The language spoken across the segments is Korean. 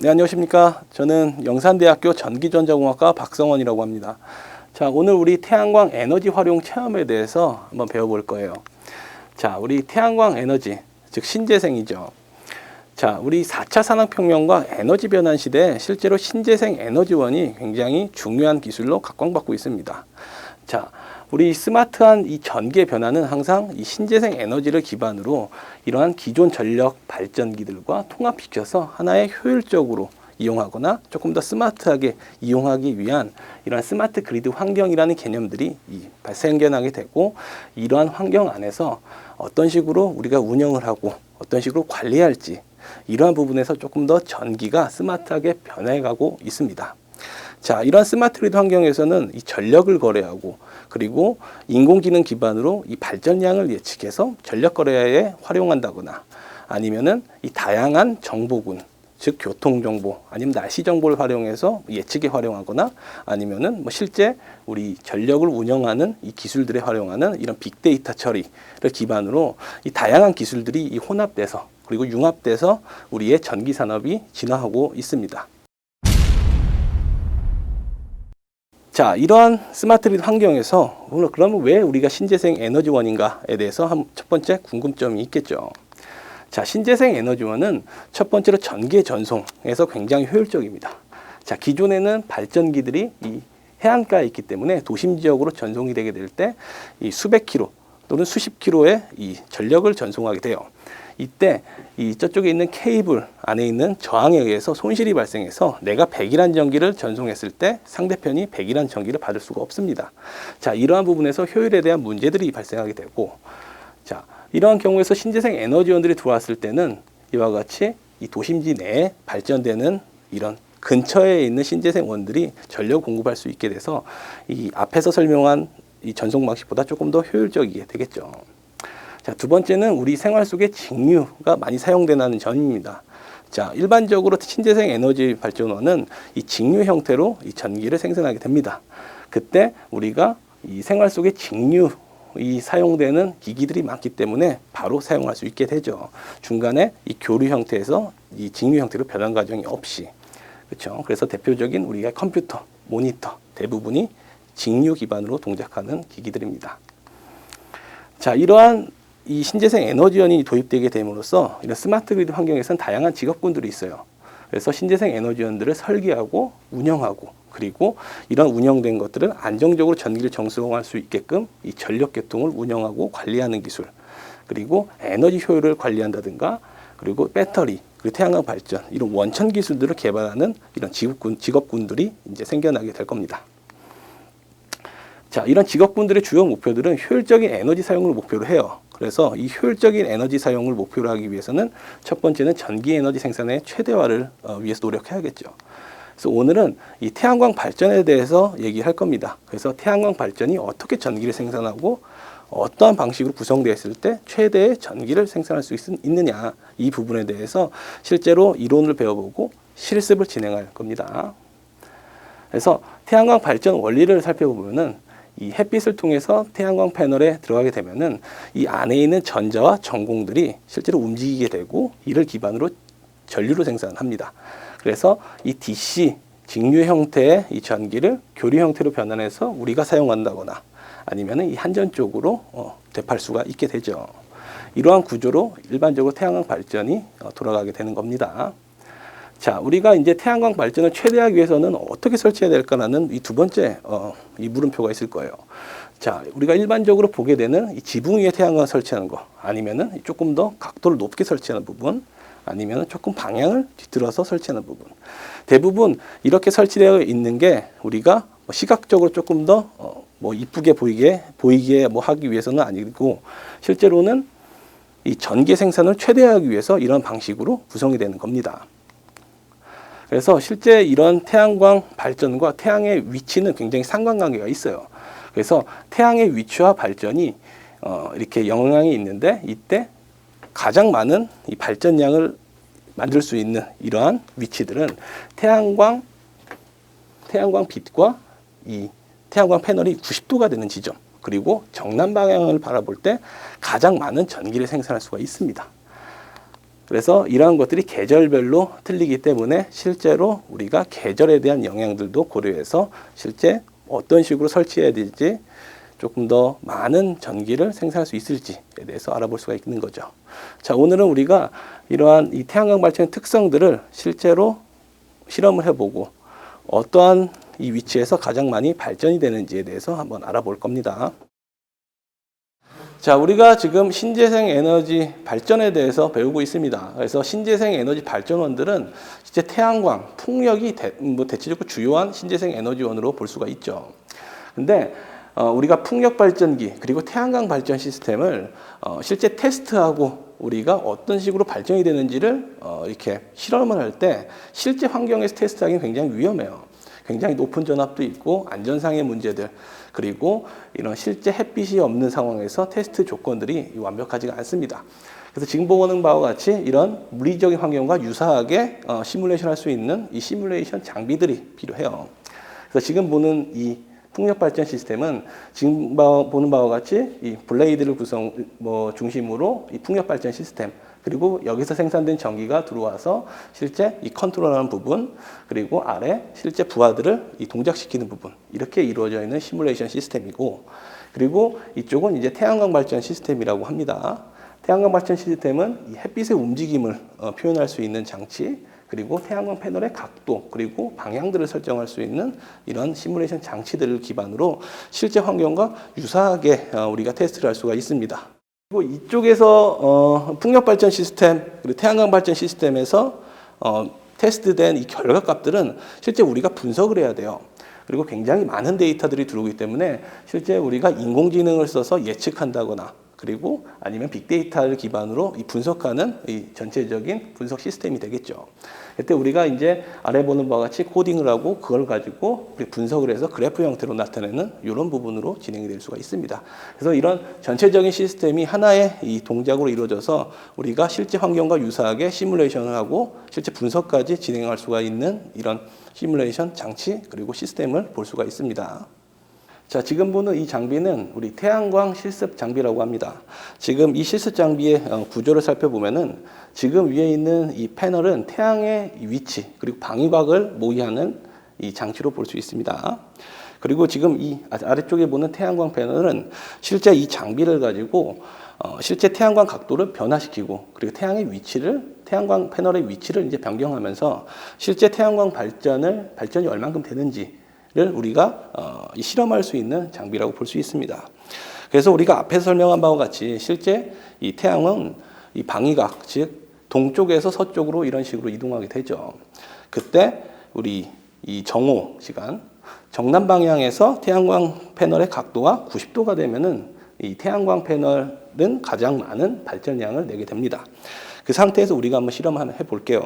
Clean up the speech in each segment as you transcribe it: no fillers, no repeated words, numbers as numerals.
네, 안녕하십니까. 저는 영산대학교 전기전자공학과 박성원이라고 합니다. 자, 오늘 우리 태양광 에너지 활용 체험에 대해서 한번 배워볼 거예요. 자, 우리 태양광 에너지, 즉 신재생이죠. 자, 우리 4차 산업혁명과 에너지 변환 시대에 실제로 신재생 에너지원이 굉장히 중요한 기술로 각광받고 있습니다. 자, 우리 스마트한 이 전기의 변화는 항상 이 신재생 에너지를 기반으로 이러한 기존 전력 발전기들과 통합시켜서 하나의 효율적으로 이용하거나 조금 더 스마트하게 이용하기 위한 이러한 스마트 그리드 환경이라는 개념들이 생겨나게 되고, 이러한 환경 안에서 어떤 식으로 우리가 운영을 하고 어떤 식으로 관리할지, 이러한 부분에서 조금 더 전기가 스마트하게 변해가고 있습니다. 자, 이러한 스마트 그리드 환경에서는 이 전력을 거래하고, 그리고 인공지능 기반으로 이 발전량을 예측해서 전력 거래에 활용한다거나, 아니면은 이 다양한 정보군, 즉 교통 정보 아니면 날씨 정보를 활용해서 예측에 활용하거나, 아니면은 뭐 실제 우리 전력을 운영하는 이 기술들에 활용하는 이런 빅데이터 처리를 기반으로 이 다양한 기술들이 이 혼합돼서 그리고 융합돼서 우리의 전기 산업이 진화하고 있습니다. 자, 이러한 스마트 그리드 환경에서 그러면 왜 우리가 신재생 에너지원인가에 대해서 첫 번째 궁금점이 있겠죠. 자, 신재생 에너지원은 첫 번째로 전기의 전송에서 굉장히 효율적입니다. 자, 기존에는 발전기들이 이 해안가에 있기 때문에 도심 지역으로 전송이 되게 될 때 이 수백 킬로 또는 수십 킬로의 이 전력을 전송하게 돼요. 이때 이 저쪽에 있는 케이블 안에 있는 저항에 의해서 손실이 발생해서 내가 100이란 전기를 전송했을 때 상대편이 100이란 전기를 받을 수가 없습니다. 자, 이러한 부분에서 효율에 대한 문제들이 발생하게 되고, 자, 이러한 경우에서 신재생 에너지원들이 들어왔을 때는 이와 같이 이 도심지 내에 발전되는 이런 근처에 있는 신재생 원들이 전력 공급할 수 있게 돼서 이 앞에서 설명한 이 전송 방식보다 조금 더 효율적이게 되겠죠. 자, 두 번째는 우리 생활 속에 직류가 많이 사용되는 점입니다. 자, 일반적으로 신재생 에너지 발전원은 이 직류 형태로 이 전기를 생산하게 됩니다. 그때 우리가 이 생활 속에 직류 이 사용되는 기기들이 많기 때문에 바로 사용할 수 있게 되죠. 중간에 이 교류 형태에서 이 직류 형태로 변환 과정이 없이. 그렇죠. 그래서 대표적인 우리가 컴퓨터, 모니터 대부분이 직류 기반으로 동작하는 기기들입니다. 자, 이러한 이 신재생 에너지원이 도입되게 됨으로써 이런 스마트 그리드 환경에서는 다양한 직업군들이 있어요. 그래서 신재생 에너지원들을 설계하고 운영하고, 그리고 이런 운영된 것들은 안정적으로 전기를 전송할 수 있게끔 이 전력 계통을 운영하고 관리하는 기술, 그리고 에너지 효율을 관리한다든가, 그리고 배터리, 그리고 태양광 발전, 이런 원천 기술들을 개발하는 이런 직업군들이 이제 생겨나게 될 겁니다. 자, 이런 직업군들의 주요 목표들은 효율적인 에너지 사용을 목표로 해요. 그래서 이 효율적인 에너지 사용을 목표로 하기 위해서는 첫 번째는 전기 에너지 생산의 최대화를 위해서 노력해야겠죠. 그래서 오늘은 이 태양광 발전에 대해서 얘기할 겁니다. 그래서 태양광 발전이 어떻게 전기를 생산하고 어떠한 방식으로 구성되어 있을 때 최대의 전기를 생산할 수 있느냐, 이 부분에 대해서 실제로 이론을 배워보고 실습을 진행할 겁니다. 그래서 태양광 발전 원리를 살펴보면은 이 햇빛을 통해서 태양광 패널에 들어가게 되면은 이 안에 있는 전자와 전공들이 실제로 움직이게 되고, 이를 기반으로 전류를 생산합니다. 그래서 이 DC 직류 형태의 이 전기를 교류 형태로 변환해서 우리가 사용한다거나, 아니면은 이 한전 쪽으로 되팔 수가 있게 되죠. 이러한 구조로 일반적으로 태양광 발전이 돌아가게 되는 겁니다. 자, 우리가 이제 태양광 발전을 최대화하기 위해서는 어떻게 설치해야 될까라는 이 두 번째 이 물음표가 있을 거예요. 자, 우리가 일반적으로 보게 되는 이 지붕 위에 태양광을 설치하는 거, 아니면은 조금 더 각도를 높게 설치하는 부분, 아니면은 조금 방향을 뒤틀어서 설치하는 부분. 대부분 이렇게 설치되어 있는 게 우리가 시각적으로 조금 더 이쁘게 보이게 하기 위해서는 아니고, 실제로는 이 전기 생산을 최대화하기 위해서 이런 방식으로 구성이 되는 겁니다. 그래서 실제 이런 태양광 발전과 태양의 위치는 굉장히 상관관계가 있어요. 그래서 태양의 위치와 발전이 이렇게 영향이 있는데, 이때 가장 많은 이 발전량을 만들 수 있는 이러한 위치들은 태양광 빛과 이 태양광 패널이 90도가 되는 지점, 그리고 정남 방향을 바라볼 때 가장 많은 전기를 생산할 수가 있습니다. 그래서 이러한 것들이 계절별로 틀리기 때문에 실제로 우리가 계절에 대한 영향들도 고려해서 실제 어떤 식으로 설치해야 될지 조금 더 많은 전기를 생산할 수 있을지에 대해서 알아볼 수가 있는 거죠. 자, 오늘은 우리가 이러한 이 태양광 발전의 특성들을 실제로 실험을 해보고 어떠한 이 위치에서 가장 많이 발전이 되는지에 대해서 한번 알아볼 겁니다. 자, 우리가 지금 신재생 에너지 발전에 대해서 배우고 있습니다. 그래서 신재생 에너지 발전원들은 실제 태양광, 풍력이 대체적으로 주요한 신재생 에너지원으로 볼 수가 있죠. 근데 우리가 풍력 발전기 그리고 태양광 발전 시스템을 실제 테스트하고 우리가 어떤 식으로 발전이 되는지를 이렇게 실험을 할 때 실제 환경에서 테스트하기는 굉장히 위험해요. 굉장히 높은 전압도 있고 안전상의 문제들 그리고 이런 실제 햇빛이 없는 상황에서 테스트 조건들이 완벽하지가 않습니다. 그래서 지금 보는 바와 같이 이런 물리적인 환경과 유사하게 시뮬레이션 할 수 있는 이 시뮬레이션 장비들이 필요해요. 그래서 지금 보는 이 풍력 발전 시스템은 지금 보는 바와 같이 이 블레이드를 중심으로 이 풍력 발전 시스템 그리고 여기서 생산된 전기가 들어와서 실제 이 컨트롤하는 부분 그리고 아래 실제 부하들을 이 동작시키는 부분 이렇게 이루어져 있는 시뮬레이션 시스템이고 그리고 이쪽은 이제 태양광 발전 시스템이라고 합니다. 태양광 발전 시스템은 이 햇빛의 움직임을 표현할 수 있는 장치 그리고 태양광 패널의 각도 그리고 방향들을 설정할 수 있는 이런 시뮬레이션 장치들을 기반으로 실제 환경과 유사하게 우리가 테스트를 할 수가 있습니다. 그리고 이쪽에서 풍력 발전 시스템 그리고 태양광 발전 시스템에서 테스트된 이 결과 값들은 실제 우리가 분석을 해야 돼요. 그리고 굉장히 많은 데이터들이 들어오기 때문에 실제 우리가 인공지능을 써서 예측한다거나 그리고 아니면 빅데이터를 기반으로 이 분석하는 이 전체적인 분석 시스템이 되겠죠. 그때 우리가 이제 아래 보는 바와 같이 코딩을 하고 그걸 가지고 분석을 해서 그래프 형태로 나타내는 이런 부분으로 진행이 될 수가 있습니다. 그래서 이런 전체적인 시스템이 하나의 이 동작으로 이루어져서 우리가 실제 환경과 유사하게 시뮬레이션을 하고 실제 분석까지 진행할 수가 있는 이런 시뮬레이션 장치 그리고 시스템을 볼 수가 있습니다. 자, 지금 보는 이 장비는 우리 태양광 실습 장비라고 합니다. 지금 이 실습 장비의 구조를 살펴보면은 지금 위에 있는 이 패널은 태양의 위치 그리고 방위각을 모의하는 이 장치로 볼 수 있습니다. 그리고 지금 이 아래쪽에 보는 태양광 패널은 실제 이 장비를 가지고 실제 태양광 각도를 변화시키고 그리고 태양광 패널의 위치를 이제 변경하면서 실제 태양광 발전이 얼만큼 되는지 를 우리가 실험할 수 있는 장비라고 볼 수 있습니다. 그래서 우리가 앞에서 설명한 바와 같이 실제 이 태양은 이 방위각, 즉 동쪽에서 서쪽으로 이런 식으로 이동하게 되죠. 그때 우리 이 정오 시간, 정남 방향에서 태양광 패널의 각도가 90도가 되면은 이 태양광 패널은 가장 많은 발전량을 내게 됩니다. 그 상태에서 우리가 한번 실험을 한번 해볼게요.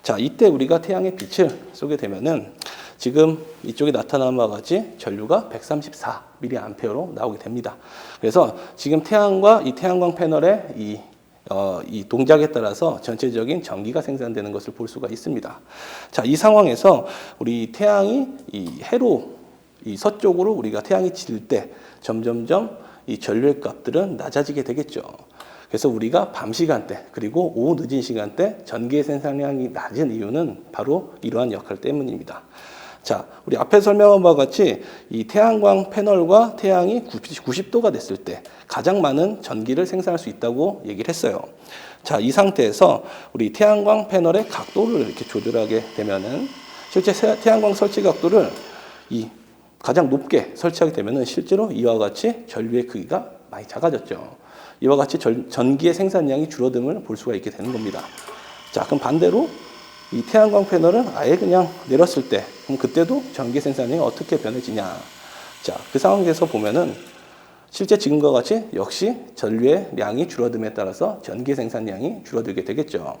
자, 이때 우리가 태양의 빛을 쏘게 되면은 지금 이쪽에 나타나는 바와 같이 전류가 134mA로 나오게 됩니다. 그래서 지금 태양과 이 태양광 패널의 이 동작에 따라서 전체적인 전기가 생산되는 것을 볼 수가 있습니다. 자, 이 상황에서 우리 태양이 이 해로 이 서쪽으로 우리가 태양이 질 때 점점점 이 전류의 값들은 낮아지게 되겠죠. 그래서 우리가 밤 시간대 그리고 오후 늦은 시간대 전기의 생산량이 낮은 이유는 바로 이러한 역할 때문입니다. 자, 우리 앞에 설명한 바와 같이 이 태양광 패널과 태양이 90도가 됐을 때 가장 많은 전기를 생산할 수 있다고 얘기를 했어요. 자, 이 상태에서 우리 태양광 패널의 각도를 이렇게 조절하게 되면은 실제 태양광 설치 각도를 이 가장 높게 설치하게 되면은 실제로 이와 같이 전류의 크기가 많이 작아졌죠. 이와 같이 전기의 생산량이 줄어듦을 볼 수가 있게 되는 겁니다. 자, 그럼 반대로 이 태양광 패널은 아예 그냥 내렸을 때, 그럼 그때도 전기 생산량이 어떻게 변해지냐. 자, 그 상황에서 보면은 실제 지금과 같이 역시 전류의 양이 줄어듦에 따라서 전기 생산량이 줄어들게 되겠죠.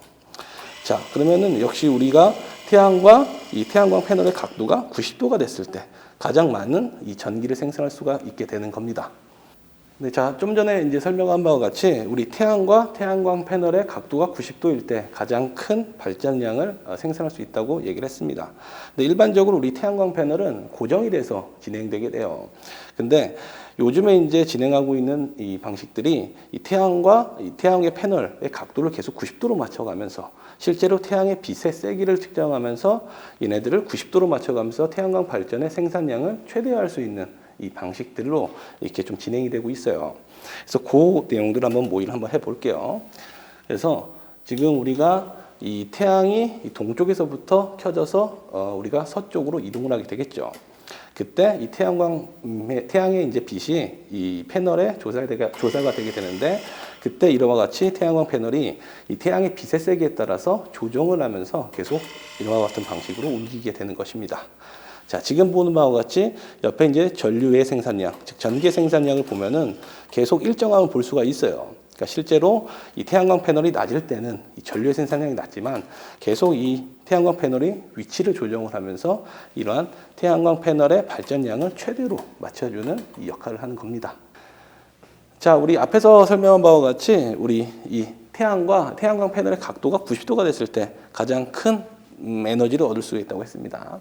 자, 그러면은 역시 우리가 태양과 이 태양광 패널의 각도가 90도가 됐을 때 가장 많은 이 전기를 생산할 수가 있게 되는 겁니다. 네, 자, 좀 전에 이제 설명한 바와 같이 우리 태양과 태양광 패널의 각도가 90도일 때 가장 큰 발전량을 생산할 수 있다고 얘기를 했습니다. 근데 일반적으로 우리 태양광 패널은 고정이 돼서 진행되게 돼요. 근데 요즘에 이제 진행하고 있는 이 방식들이 이 태양과 이 태양의 패널의 각도를 계속 90도로 맞춰가면서 실제로 태양의 빛의 세기를 측정하면서 얘네들을 90도로 맞춰가면서 태양광 발전의 생산량을 최대화할 수 있는 이 방식들로 이렇게 좀 진행이 되고 있어요. 그래서 그 내용들 한번 모의를 한번 해볼게요. 그래서 지금 우리가 이 태양이 이 동쪽에서부터 켜져서 우리가 서쪽으로 이동을 하게 되겠죠. 그때 이 태양의 이제 빛이 이 패널에 조사가 되게 되는데, 그때 이와 같이 태양광 패널이 이 태양의 빛의 세기에 따라서 조정을 하면서 계속 이와 같은 방식으로 움직이게 되는 것입니다. 자, 지금 보는 바와 같이 옆에 이제 전류의 생산량, 즉 전기 생산량을 보면은 계속 일정함을 볼 수가 있어요. 그러니까 실제로 이 태양광 패널이 낮을 때는 이 전류의 생산량이 낮지만 계속 이 태양광 패널이 위치를 조정을 하면서 이러한 태양광 패널의 발전량을 최대로 맞춰주는 이 역할을 하는 겁니다. 자, 우리 앞에서 설명한 바와 같이 우리 이 태양과 태양광 패널의 각도가 90도가 됐을 때 가장 큰 에너지를 얻을 수 있다고 했습니다.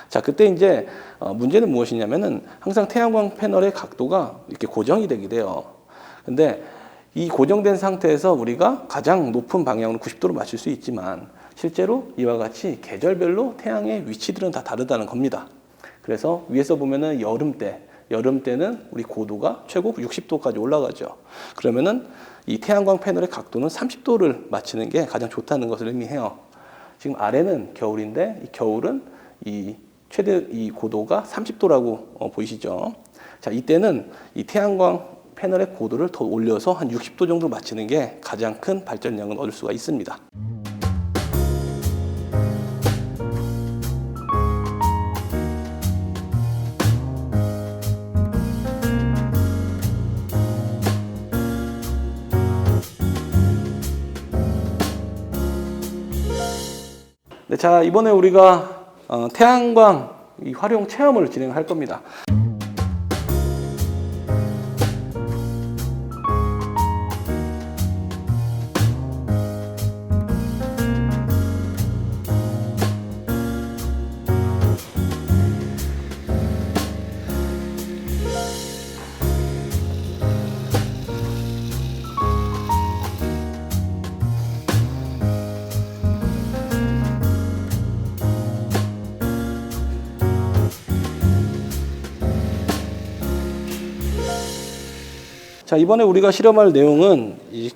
자, 그때 이제 문제는 무엇이냐면은 항상 태양광 패널의 각도가 이렇게 고정이 되게 돼요. 근데 이 고정된 상태에서 우리가 가장 높은 방향으로 90도로 맞출 수 있지만 실제로 이와 같이 계절별로 태양의 위치들은 다 다르다는 겁니다. 그래서 위에서 보면은 여름 때는 우리 고도가 최고 60도까지 올라가죠. 그러면은 이 태양광 패널의 각도는 30도를 맞추는 게 가장 좋다는 것을 의미해요. 지금 아래는 겨울인데 이 겨울은 이 최대 이 고도가 30도라고 보이시죠? 자, 이때는 이 태양광 패널의 고도를 더 올려서 한 60도 정도 맞추는 게 가장 큰 발전량을 얻을 수가 있습니다. 네, 자, 이번에 우리가 태양광 이 활용 체험을 진행할 겁니다. 자, 이번에 우리가 실험할 내용은 이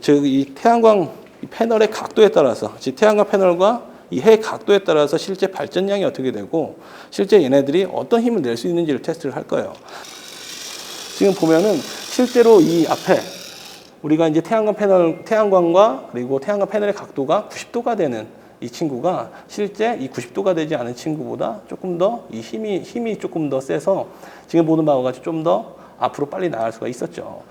태양광 패널의 각도에 따라서, 즉 태양광 패널과 이 해 각도에 따라서 실제 발전량이 어떻게 되고 실제 얘네들이 어떤 힘을 낼 수 있는지를 테스트를 할 거예요. 지금 보면은 실제로 이 앞에 우리가 이제 태양광과 그리고 태양광 패널의 각도가 90도가 되는 이 친구가 실제 이 90도가 되지 않은 친구보다 조금 더 이 힘이 조금 더 세서 지금 보는 바와 같이 좀 더 앞으로 빨리 나갈 수가 있었죠.